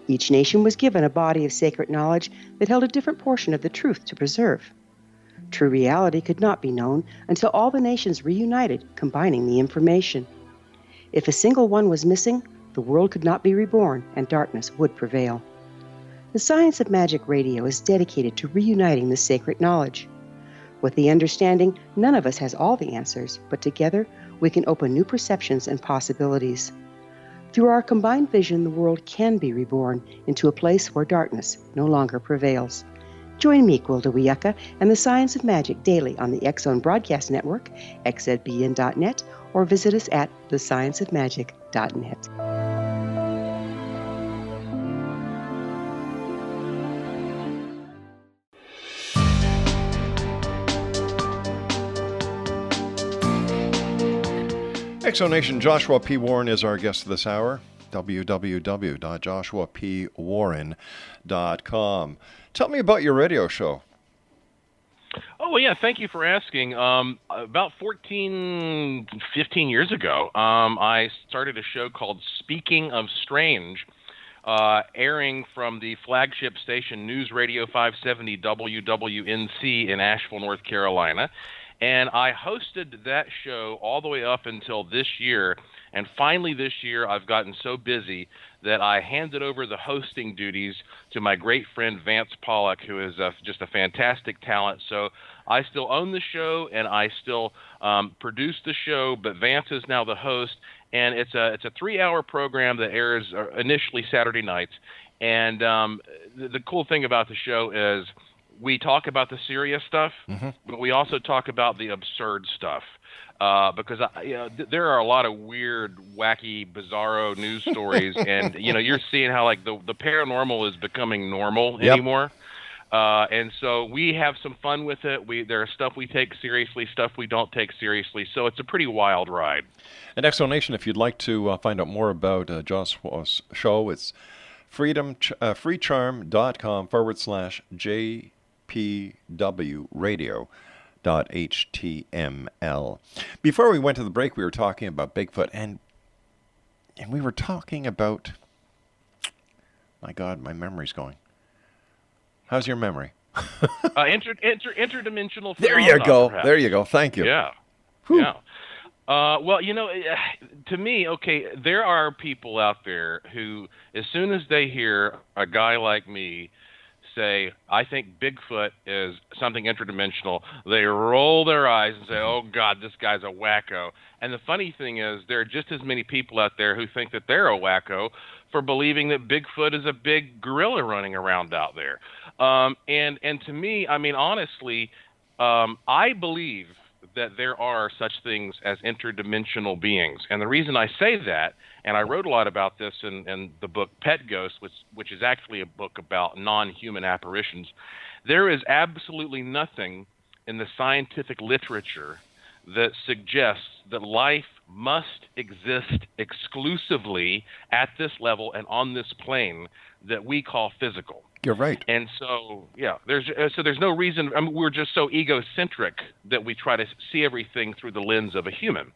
Each nation was given a body of sacred knowledge that held a different portion of the truth to preserve. True reality could not be known until all the nations reunited, combining the information. If a single one was missing, the world could not be reborn and darkness would prevail. The Science of Magic Radio is dedicated to reuniting the sacred knowledge. With the understanding, none of us has all the answers, but together we can open new perceptions and possibilities. Through our combined vision, the world can be reborn into a place where darkness no longer prevails. Join me, Gwilda Wiyaka, and the Science of Magic daily on the X-Zone Broadcast Network, xzbn.net, or visit us at thescienceofmagic.net. Exonation Joshua P. Warren is our guest this hour. www.joshuapwarren.com. Tell me about your radio show. Oh, well, yeah, thank you for asking. About 15 years ago, I started a show called Speaking of Strange, airing from the flagship station News Radio 570 WWNC in Asheville, North Carolina. And I hosted that show all the way up until this year. And finally this year, I've gotten so busy that I handed over the hosting duties to my great friend Vance Pollock, who is just a fantastic talent. So I still own the show and I still produce the show, but Vance is now the host. And it's a 3-hour program that airs initially Saturday nights. And the cool thing about the show is we talk about the serious stuff, but we also talk about the absurd stuff. Because there are a lot of weird, wacky, bizarro news stories, and you're seeing how like the paranormal is becoming normal anymore. And so we have some fun with it. There's stuff we take seriously, stuff we don't take seriously. So it's a pretty wild ride. And Exonation, if you'd like to find out more about Joshua's show, it's freedomcharm.com/JPW radio.html. Before we went to the break, we were talking about Bigfoot, and we were talking about, my God, my memory's going. How's your memory? Interdimensional phenomena. There you go. Perhaps. There you go. Thank you. Yeah. Whew. Yeah. Well, to me, okay, there are people out there who, as soon as they hear a guy like me say, I think Bigfoot is something interdimensional, they roll their eyes and say, oh, God, this guy's a wacko. And the funny thing is, there are just as many people out there who think that they're a wacko for believing that Bigfoot is a big gorilla running around out there. And to me, I mean, honestly, I believe that there are such things as interdimensional beings. And the reason I say that, and I wrote a lot about this in the book Pet Ghost, which is actually a book about non-human apparitions, there is absolutely nothing in the scientific literature that suggests that life must exist exclusively at this level and on this plane that we call physical. You're right. And so, yeah, there's no reason. I mean, we're just so egocentric that we try to see everything through the lens of a human.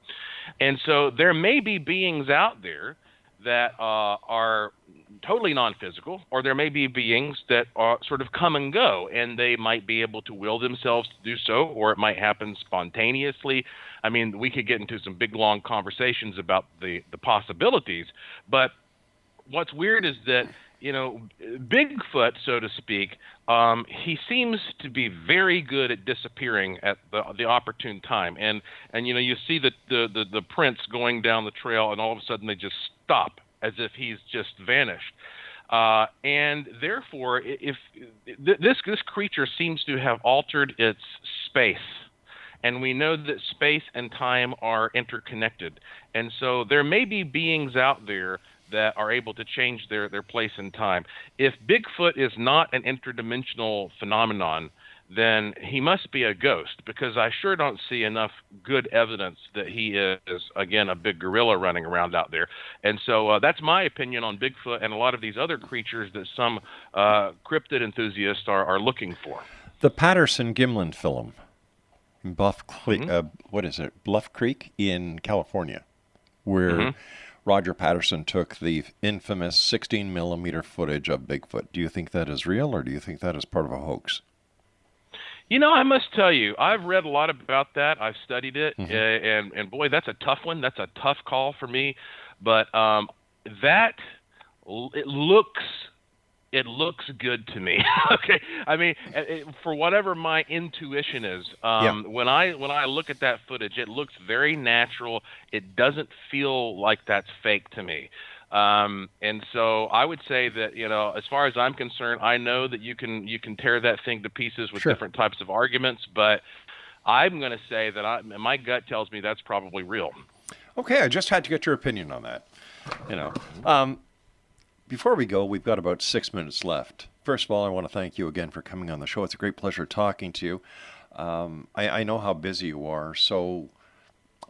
And so there may be beings out there that are totally non-physical, or there may be beings that are sort of come and go, and they might be able to will themselves to do so, or it might happen spontaneously. I mean, we could get into some big, long conversations about the possibilities, but what's weird is that, Bigfoot, so to speak, he seems to be very good at disappearing at the opportune time. And you see the prints going down the trail, and all of a sudden they just stop as if he's just vanished. And therefore, if this creature seems to have altered its space. And we know that space and time are interconnected. And so there may be beings out there that are able to change their place in time. If Bigfoot is not an interdimensional phenomenon, then he must be a ghost, because I sure don't see enough good evidence that he is, again, a big gorilla running around out there. And so that's my opinion on Bigfoot and a lot of these other creatures that some cryptid enthusiasts are looking for. The Patterson-Gimlin film, Bluff Creek in California, where Roger Patterson took the infamous 16-millimeter footage of Bigfoot. Do you think that is real, or do you think that is part of a hoax? I must tell you, I've read a lot about that. I've studied it, and boy, that's a tough one. That's a tough call for me. But it looks good to me. Okay, I mean, for whatever my intuition is, when I look at that footage, it looks very natural. It doesn't feel like that's fake to me. And so I would say that, as far as I'm concerned, I know that you can tear that thing to pieces with different types of arguments, but I'm going to say that my gut tells me that's probably real. Okay, I just had to get your opinion on that. Before we go, we've got about 6 minutes left. First of all, I want to thank you again for coming on the show. It's a great pleasure talking to you. I know how busy you are, so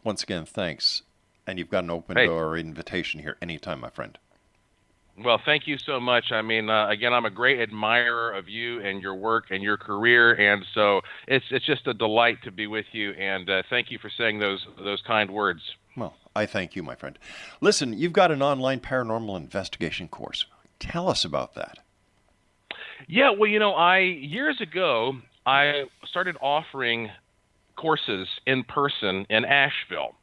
once again, thanks. And you've got an open door invitation here anytime, my friend. Well, thank you so much. I mean, again, I'm a great admirer of you and your work and your career, and so it's just a delight to be with you. And thank you for saying those kind words. Well, I thank you, my friend. Listen, you've got an online paranormal investigation course. Tell us about that. Yeah, well, years ago, I started offering courses in person in Asheville.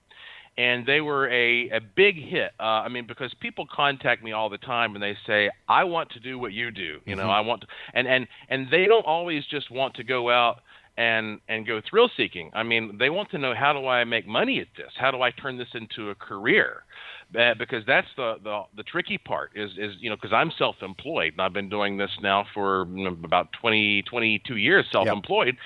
And they were a big hit. Because people contact me all the time and they say, I want to do what you do. I want to, and they don't always just want to go out and go thrill seeking. I mean, they want to know, how do I make money at this? How do I turn this into a career? Because that's the tricky part is because I'm self-employed and I've been doing this now for about 22 years self-employed.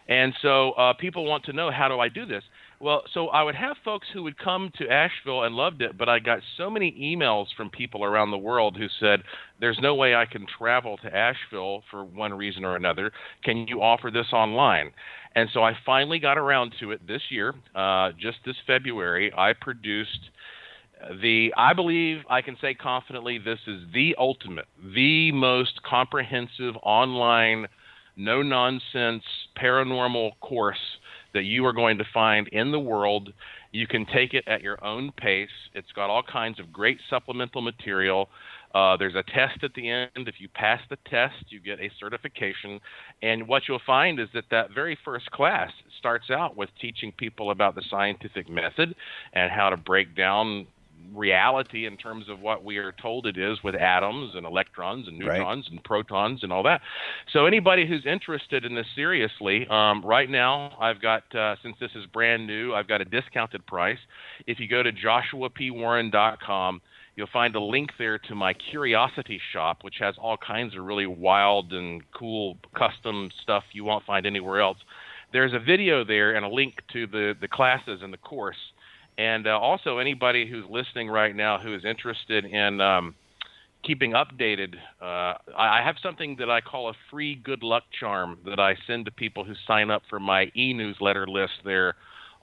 And so people want to know, how do I do this? Well, so I would have folks who would come to Asheville and loved it, but I got so many emails from people around the world who said, there's no way I can travel to Asheville for one reason or another. Can you offer this online? And so I finally got around to it this year. Just this February, I produced I believe I can say confidently this is the ultimate, the most comprehensive online, no-nonsense paranormal course that you are going to find in the world. You can take it at your own pace. It's got all kinds of great supplemental material. There's a test at the end. If you pass the test, you get a certification. And what you'll find is that very first class starts out with teaching people about the scientific method and how to break down reality in terms of what we are told it is, with atoms and electrons and neutrons and protons and all that. So anybody who's interested in this seriously, right now I've got, since this is brand new, I've got a discounted price. If you go to joshuapwarren.com, you'll find a link there to my Curiosity Shop, which has all kinds of really wild and cool custom stuff you won't find anywhere else. There's a video there and a link to the classes and the course. And also anybody who's listening right now who is interested in keeping updated, I have something that I call a free good luck charm that I send to people who sign up for my e-newsletter list there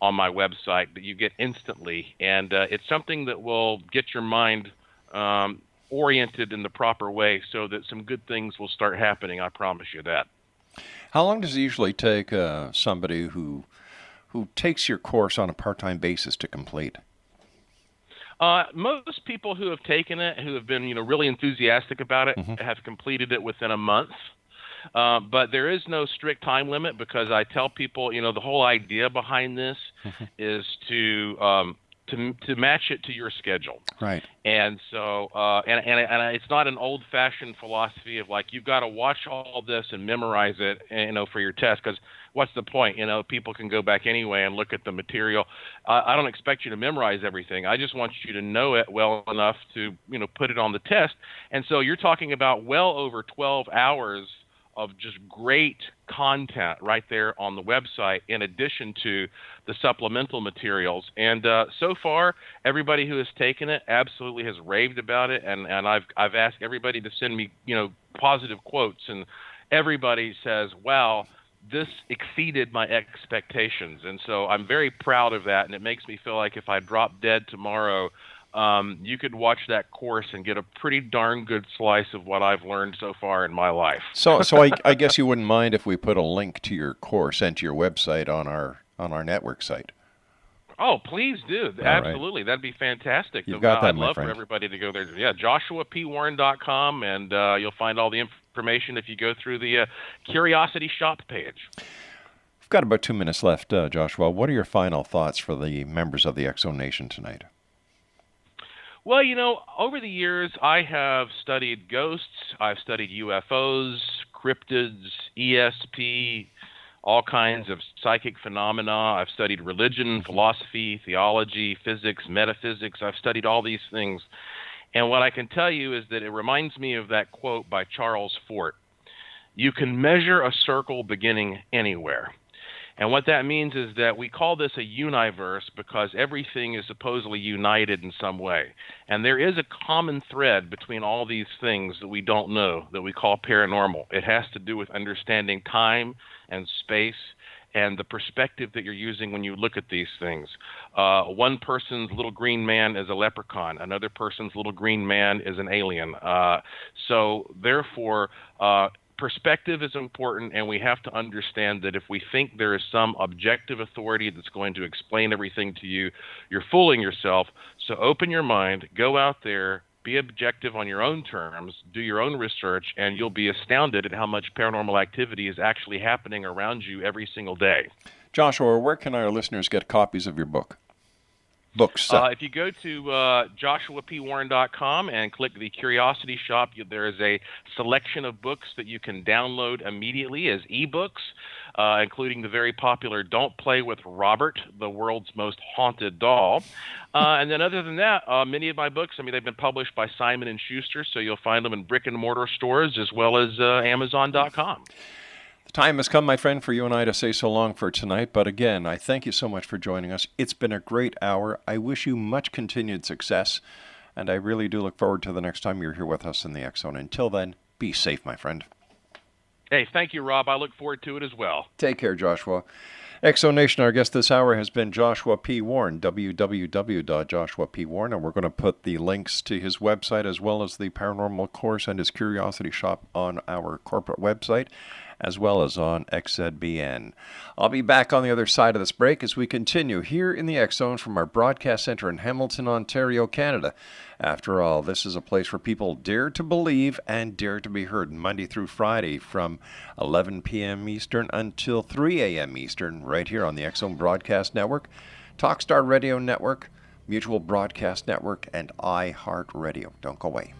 on my website that you get instantly. And it's something that will get your mind oriented in the proper way so that some good things will start happening. I promise you that. How long does it usually take somebody who takes your course on a part-time basis to complete? Most people who have taken it, who have been really enthusiastic about it, have completed it within a month. But there is no strict time limit, because I tell people, the whole idea behind this is to match it to your schedule. Right. And so, and it's not an old-fashioned philosophy of like, you've got to watch all this and memorize it, for your test, because what's the point? People can go back anyway and look at the material. I don't expect you to memorize everything. I just want you to know it well enough to, put it on the test. And so you're talking about well over 12 hours of just great content right there on the website, in addition to the supplemental materials. And so far, everybody who has taken it absolutely has raved about it. And I've asked everybody to send me, positive quotes, and everybody says, wow, this exceeded my expectations. And so I'm very proud of that. And it makes me feel like if I drop dead tomorrow, you could watch that course and get a pretty darn good slice of what I've learned so far in my life. So I guess you wouldn't mind if we put a link to your course and to your website on our network site. Oh, please do. All Absolutely. Right. That'd be fantastic. You've got that, I'd my love friend. for everybody to go there. Yeah, joshuapwarren.com, and you'll find all the information if you go through the Curiosity Shop page. We've got about 2 minutes left, Joshua. What are your final thoughts for the members of the X-Zone Nation tonight? Well, over the years, I have studied ghosts, I've studied UFOs, cryptids, ESP, all kinds of psychic phenomena. I've studied religion, philosophy, theology, physics, metaphysics. I've studied all these things. And what I can tell you is that it reminds me of that quote by Charles Fort. You can measure a circle beginning anywhere. And what that means is that we call this a universe because everything is supposedly united in some way. And there is a common thread between all these things that we don't know, that we call paranormal. It has to do with understanding time and space and the perspective that you're using when you look at these things. One person's little green man is a leprechaun. Another person's little green man is an alien. So therefore, perspective is important, and we have to understand that if we think there is some objective authority that's going to explain everything to you, you're fooling yourself. So open your mind, go out there, be objective on your own terms, do your own research, and you'll be astounded at how much paranormal activity is actually happening around you every single day. Joshua, where can our listeners get copies of your book? Books. If you go to joshuapwarren.com and click the Curiosity Shop, there is a selection of books that you can download immediately as ebooks, including the very popular Don't Play with Robert, the world's most haunted doll. And then other than that, many of my books, they've been published by Simon & Schuster, so you'll find them in brick-and-mortar stores as well as Amazon.com. The time has come, my friend, for you and I to say so long for tonight. But again, I thank you so much for joining us. It's been a great hour. I wish you much continued success, and I really do look forward to the next time you're here with us in the X-Zone. Until then, be safe, my friend. Hey, thank you, Rob. I look forward to it as well. Take care, Joshua. Exonation, our guest this hour has been Joshua P. Warren, www.joshuapwarren, and we're going to put the links to his website as well as the paranormal course and his curiosity shop on our corporate website, as well as on XZBN. I'll be back on the other side of this break as we continue here in the X-Zone from our broadcast center in Hamilton, Ontario, Canada. After all, this is a place where people dare to believe and dare to be heard Monday through Friday from 11 p.m. Eastern until 3 a.m. Eastern, right here on the X-Zone Broadcast Network, Talkstar Radio Network, Mutual Broadcast Network, and iHeartRadio. Don't go away.